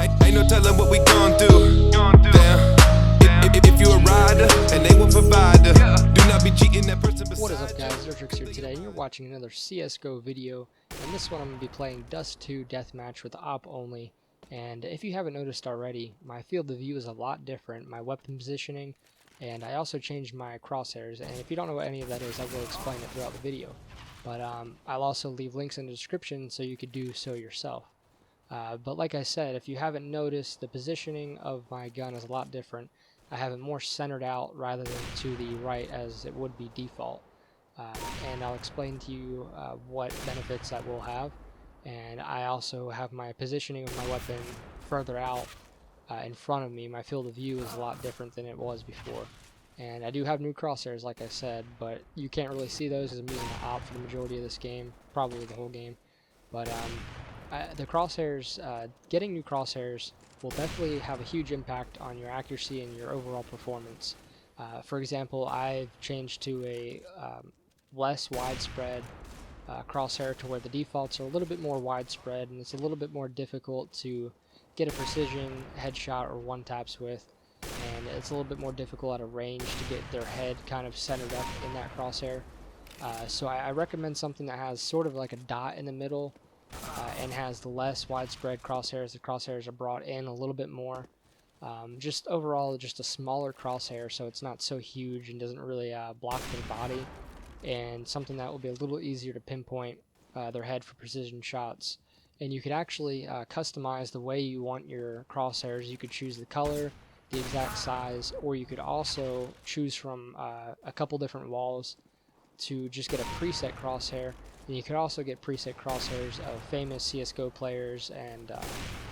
Ain't no telling what we gon' do. Damn. If you a rider and they will provide, do not be cheating that person beside. What is up, guys? Zertrix here today, and you're watching another CSGO video. In this one, I'm going to be playing Dust 2 Deathmatch with op only. And if you haven't noticed already, my field of view is a lot different, my weapon positioning, and I also changed my crosshairs. And if you don't know what any of that is, I will explain it throughout the video. But I'll also leave links in the description so you could do so yourself. But like I said, if you haven't noticed, the positioning of my gun is a lot different. I have it more centered out rather than to the right as it would be default. And I'll explain to you what benefits that will have. And I also have my positioning of my weapon further out in front of me. My field of view is a lot different than it was before. And I do have new crosshairs, like I said, but you can't really see those because I'm using the op for the majority of this game, probably the whole game. But the crosshairs, getting new crosshairs will definitely have a huge impact on your accuracy and your overall performance. For example, I've changed to a less widespread crosshair to where the defaults are a little bit more widespread, and it's a little bit more difficult to get a precision headshot or one taps with, and it's a little bit more difficult at a range to get their head kind of centered up in that crosshair. So I recommend something that has sort of like a dot in the middle and has the less widespread crosshairs. The crosshairs are brought in a little bit more. Just overall, just a smaller crosshair, so it's not so huge and doesn't really block their body, and something that will be a little easier to pinpoint their head for precision shots. And you could actually customize the way you want your crosshairs. You could choose the color, the exact size, or you could also choose from a couple different walls to just get a preset crosshair. And you could also get preset crosshairs of famous CSGO players and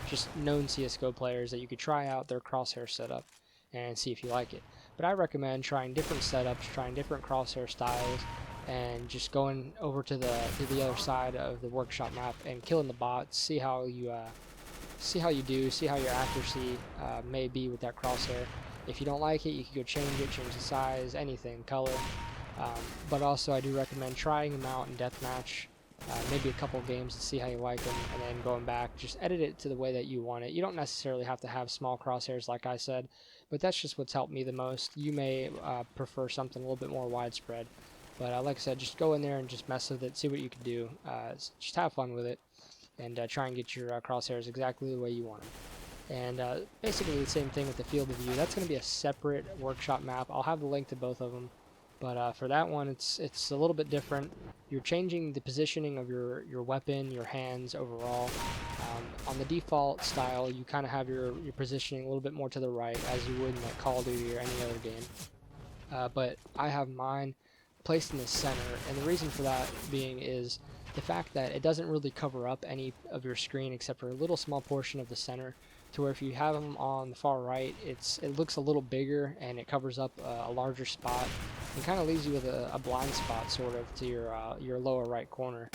just known CSGO players that you could try out their crosshair setup and see if you like it. But I recommend trying different setups, trying different crosshair styles, and just going over to the other side of the workshop map and killing the bots. See how you do. See how your accuracy may be with that crosshair. If you don't like it, you can go change it, change the size, anything, color. But also I do recommend trying them out in deathmatch, maybe a couple games to see how you like them, and then going back, just edit it to the way that you want it. You don't necessarily have to have small crosshairs like I said, but that's just what's helped me the most. You may prefer something a little bit more widespread, but like I said, just go in there and just mess with it, see what you can do. Just have fun with it, and try and get your crosshairs exactly the way you want them. And basically the same thing with the field of view. That's going to be a separate workshop map. I'll have the link to both of them. But for that one, it's a little bit different. You're changing the positioning of your weapon, your hands overall. On the default style, you kind of have your positioning a little bit more to the right, as you would in like Call of Duty or any other game. But I have mine placed in the center, and the reason for that being is the fact that it doesn't really cover up any of your screen except for a little small portion of the center, to where if you have them on the far right, it looks a little bigger and it covers up a larger spot. It kind of leaves you with a blind spot sort of to your lower right corner.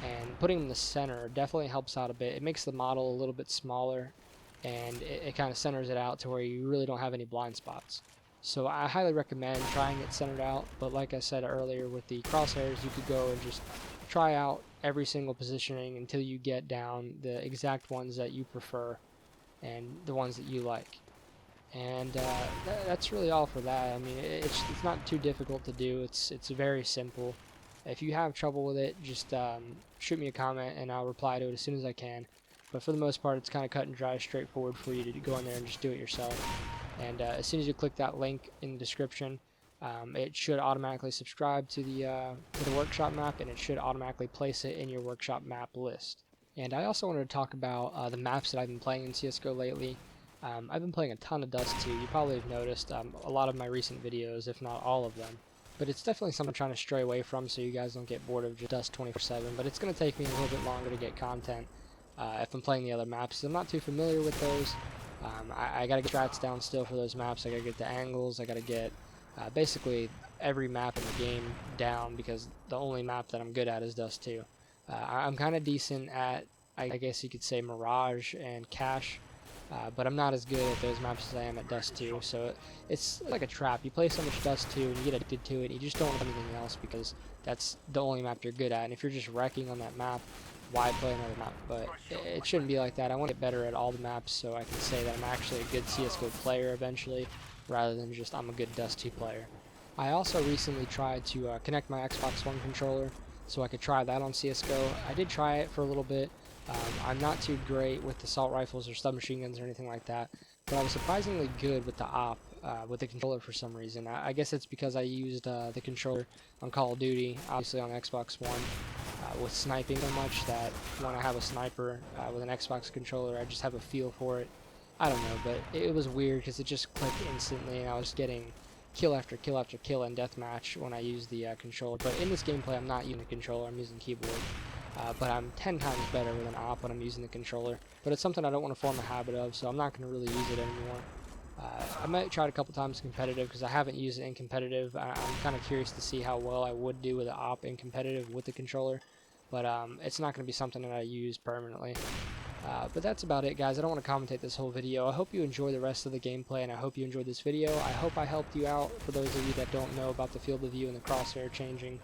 And putting them in the center definitely helps out a bit. It makes the model a little bit smaller, and it kind of centers it out to where you really don't have any blind spots. So I highly recommend trying it centered out, but like I said earlier, with the crosshairs, you could go and just try out every single positioning until you get down the exact ones that you prefer and the ones that you like. And that's really all for that. I mean, it's not too difficult to do. It's very simple. If you have trouble with it, just shoot me a comment and I'll reply to it as soon as I can. But for the most part, it's kind of cut and dry, straightforward for you to go in there and just do it yourself. And as soon as you click that link in the description, it should automatically subscribe to the workshop map, and it should automatically place it in your workshop map list. And I also wanted to talk about the maps that I've been playing in CSGO lately. I've been playing a ton of Dust 2. You probably have noticed a lot of my recent videos, if not all of them. But it's definitely something I'm trying to stray away from so you guys don't get bored of just Dust 24/7. But it's going to take me a little bit longer to get content if I'm playing the other maps. I'm not too familiar with those. I got to get strats down still for those maps. I got to get the angles. I got to get basically every map in the game down, because the only map that I'm good at is Dust 2. I'm kind of decent at, I guess you could say, Mirage and Cache. But I'm not as good at those maps as I am at Dust 2, so it's like a trap. You play so much Dust 2 and you get addicted to it, and you just don't want anything else because that's the only map you're good at. And if you're just wrecking on that map, why play another map, but it shouldn't be like that. I want to get better at all the maps so I can say that I'm actually a good CSGO player eventually, rather than just I'm a good Dust 2 player. I also recently tried to connect my Xbox One controller so I could try that on CSGO. I did try it for a little bit. I'm not too great with assault rifles or submachine guns or anything like that, but I was surprisingly good with the op, with the controller for some reason. I guess it's because I used the controller on Call of Duty, obviously on Xbox One, with sniping so much that when I have a sniper with an Xbox controller, I just have a feel for it. I don't know, but it was weird because it just clicked instantly, and I was getting kill after kill after kill in deathmatch when I used the controller. But in this gameplay, I'm not using a controller, I'm using keyboard. But I'm 10 times better with an op when I'm using the controller. But it's something I don't want to form a habit of, so I'm not going to really use it anymore. I might try it a couple times competitive because I haven't used it in competitive. I'm kind of curious to see how well I would do with an op in competitive with the controller. But it's not going to be something that I use permanently. But that's about it, guys. I don't want to commentate this whole video. I hope you enjoy the rest of the gameplay, and I hope you enjoyed this video. I hope I helped you out, for those of you that don't know about the field of view and the crosshair changing.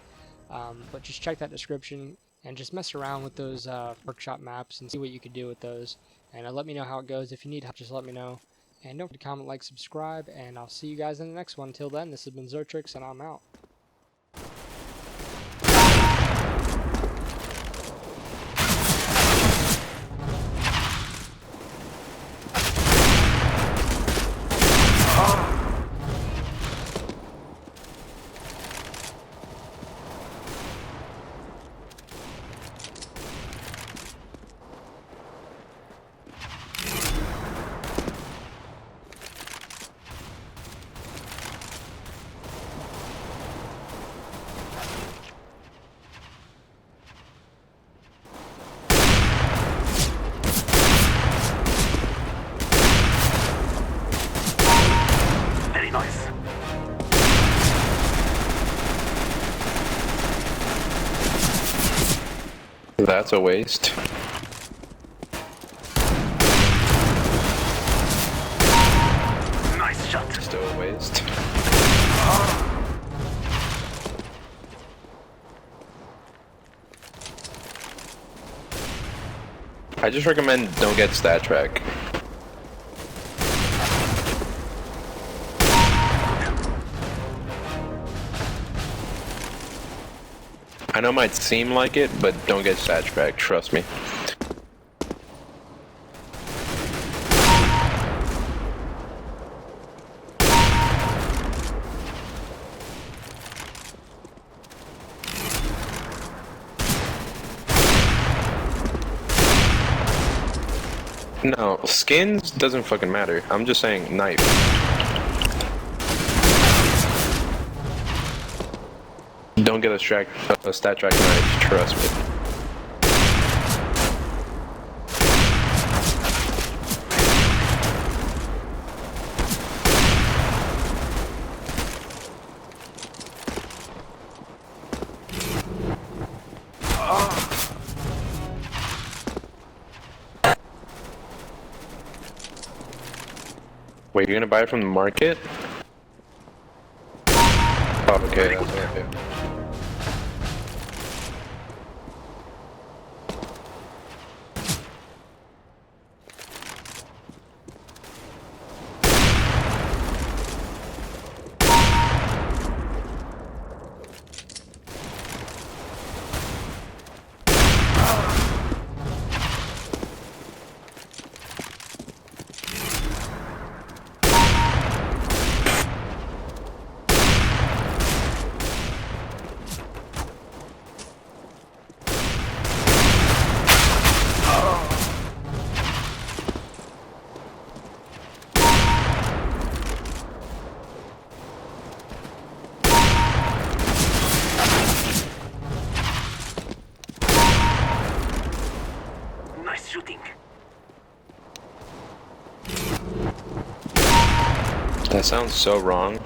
But just check that description and just mess around with those workshop maps and see what you could do with those. And let me know how it goes. If you need help, just let me know. And don't forget to comment, like, subscribe, and I'll see you guys in the next one. Till then, this has been Zertrix, and I'm out. Nice. That's a waste. Nice shot. Still a waste. I just recommend don't get stat track. I know it might seem like it, but don't get stat track, trust me. No, skins doesn't fucking matter. I'm just saying knife. Don't get a stat track knife, trust me. Wait, you're gonna buy it from the market? Oh, okay, that's okay. Nice shooting. That sounds so wrong.